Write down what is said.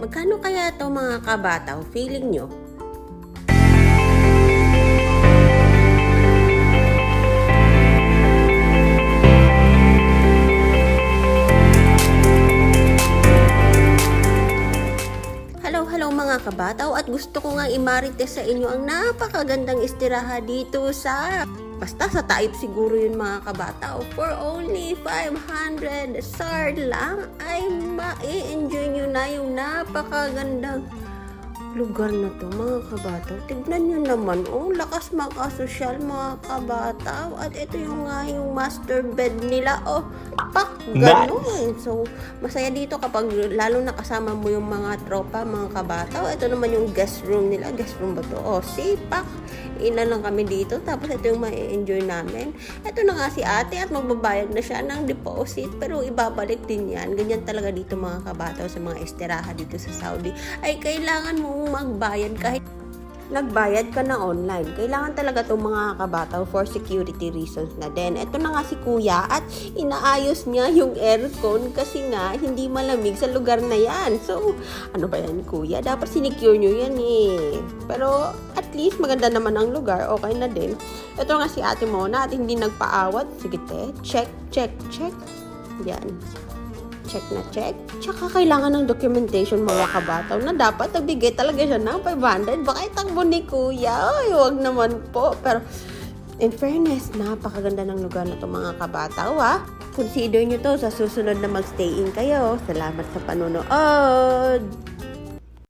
Magkano kaya ito mga kabataw? Feeling nyo? Hello mga kabataw, at gusto ko nga imarites sa inyo ang napakagandang istiraha dito basta sa Taib siguro yun mga kabataw. For only 500 SAR lang ay ma-enjoy nyo na yung napakagandang lugar na to mga kabataw. Tignan nyo naman, lakas makasosyal mga kabataw. At ito yung nga yung master bed nila, ganun. Nice. So, masaya dito kapag lalo na kasama mo yung mga tropa, mga kabataw. Ito naman yung guest room nila. Guest room ba to? Sipak. Ina lang kami dito. Tapos ito yung ma-enjoy namin. Ito na nga si ate at magbabayad na siya ng deposit. Pero ibabalik din yan. Ganyan talaga dito mga kabataw sa mga estiraha dito sa Saudi. Ay kailangan mong magbayad kahit nagbayad ka na online. Kailangan talaga itong mga kabataw for security reasons na din. Ito na nga si kuya at inaayos niya yung aircon kasi nga hindi malamig sa lugar na yan. So, ano ba yan kuya? Dapat sinecure nyo yan eh. Pero at least maganda naman ang lugar. Okay na din. Ito nga si ate Mona at hindi nagpaawat. Sige te, check. Yan. Check na check. Tsaka kailangan ng documentation mga kabataw na dapat nagbigay talaga siya ng 500. Baka itakbo ni kuya. Ay, wag naman po. Pero in fairness, napakaganda ng lugar na to mga kabataw Consider nyo to sa susunod na magstay in kayo. Salamat sa panonood.